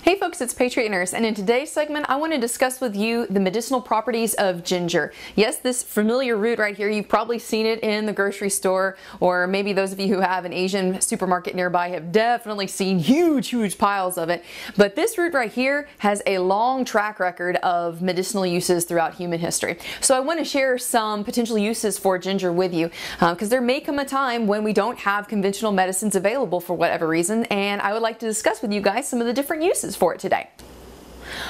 Hey folks, it's Patriot Nurse, and in today's segment I want to discuss with you the medicinal properties of ginger. Yes, this familiar root right here, you've probably seen it in the grocery store, or maybe those of you who have an Asian supermarket nearby have definitely seen huge piles of it. But this root right here has a long track record of medicinal uses throughout human history. So I want to share some potential uses for ginger with you, because there may come a time when we don't have conventional medicines available for whatever reason, and I would like to discuss with you guys some of the different uses for it today.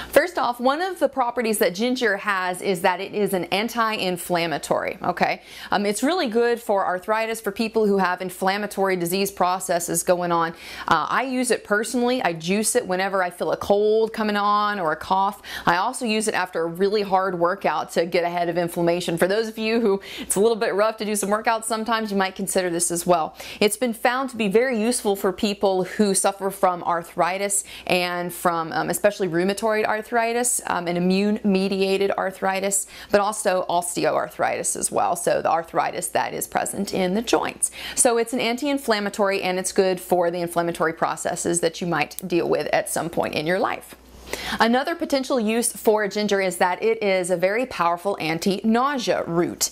First off, one of the properties that ginger has is that it is an anti-inflammatory, okay? It's really good for arthritis, for people who have inflammatory disease processes going on. I use it personally. I juice it whenever I feel a cold coming on or a cough. I also use it after a really hard workout to get ahead of inflammation. For those of you who it's a little bit rough to do some workouts sometimes, you might consider this as well. It's been found to be very useful for people who suffer from arthritis and from especially rheumatoid arthritis and immune-mediated arthritis, but also osteoarthritis as well, so the arthritis that is present in the joints. So it's an anti-inflammatory, and it's good for the inflammatory processes that you might deal with at some point in your life. Another potential use for ginger is that it is a very powerful anti-nausea root.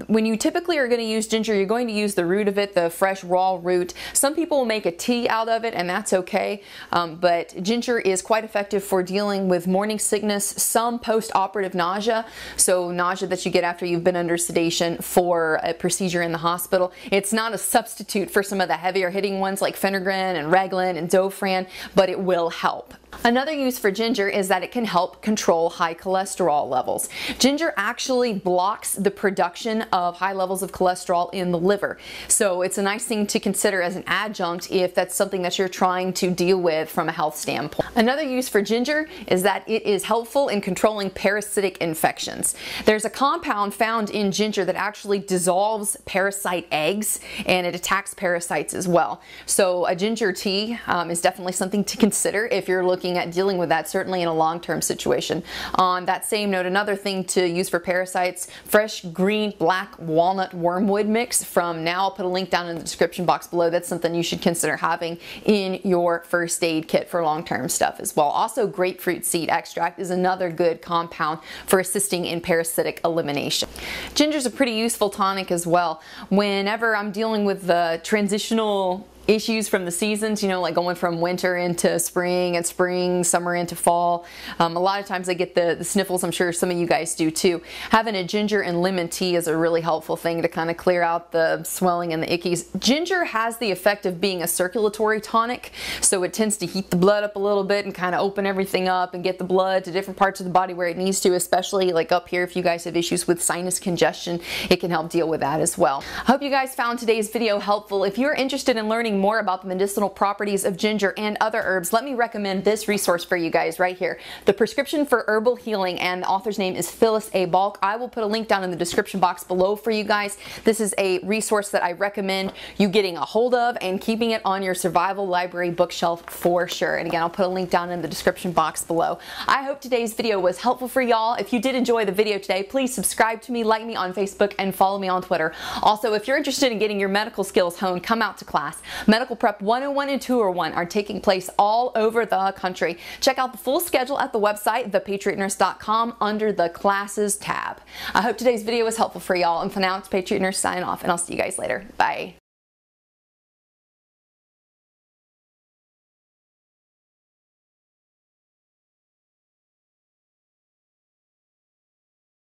When you typically are going to use ginger, you're going to use the root of it, the fresh raw root. Some people will make a tea out of it, and that's okay, but ginger is quite effective for dealing with morning sickness, some post-operative nausea, so nausea that you get after you've been under sedation for a procedure in the hospital. It's not a substitute for some of the heavier hitting ones like Phenergan and Reglan and Zofran, but it will help. Another use for ginger is that it can help control high cholesterol levels. Ginger actually blocks the production of high levels of cholesterol in the liver. So it's a nice thing to consider as an adjunct if that's something that you're trying to deal with from a health standpoint. Another use for ginger is that it is helpful in controlling parasitic infections. There's a compound found in ginger that actually dissolves parasite eggs, and it attacks parasites as well. So a ginger tea is definitely something to consider if you're looking at dealing with that, certainly in a long-term situation. On that same note, another thing to use for parasites, fresh green black walnut wormwood mix from Now. I'll put a link down in the description box below. That's something you should consider having in your first aid kit for long-term stuff as well. Also, grapefruit seed extract is another good compound for assisting in parasitic elimination. Ginger's a pretty useful tonic as well. Whenever I'm dealing with the transitional issues from the seasons, you know, like going from winter into spring and spring, summer into fall. A lot of times I get the sniffles. I'm sure some of you guys do too. Having a ginger and lemon tea is a really helpful thing to kind of clear out the swelling and the ickies. Ginger has the effect of being a circulatory tonic, so it tends to heat the blood up a little bit and kind of open everything up and get the blood to different parts of the body where it needs to, especially like up here if you guys have issues with sinus congestion. It can help deal with that as well. I hope you guys found today's video helpful. If you're interested in learning more about the medicinal properties of ginger and other herbs, let me recommend this resource for you guys right here. The Prescription for Herbal Healing, and the author's name is Phyllis A. Balk. I will put a link down in the description box below for you guys. This is a resource that I recommend you getting a hold of and keeping it on your survival library bookshelf for sure. And again, I'll put a link down in the description box below. I hope today's video was helpful for y'all. If you did enjoy the video today, please subscribe to me, like me on Facebook, and follow me on Twitter. Also, if you're interested in getting your medical skills honed, come out to class. Medical Prep 101 and 201 are taking place all over the country. Check out the full schedule at the website, thepatriotnurse.com, under the Classes tab. I hope today's video was helpful for y'all, and for now, it's Patriot Nurse signing off, and I'll see you guys later. Bye.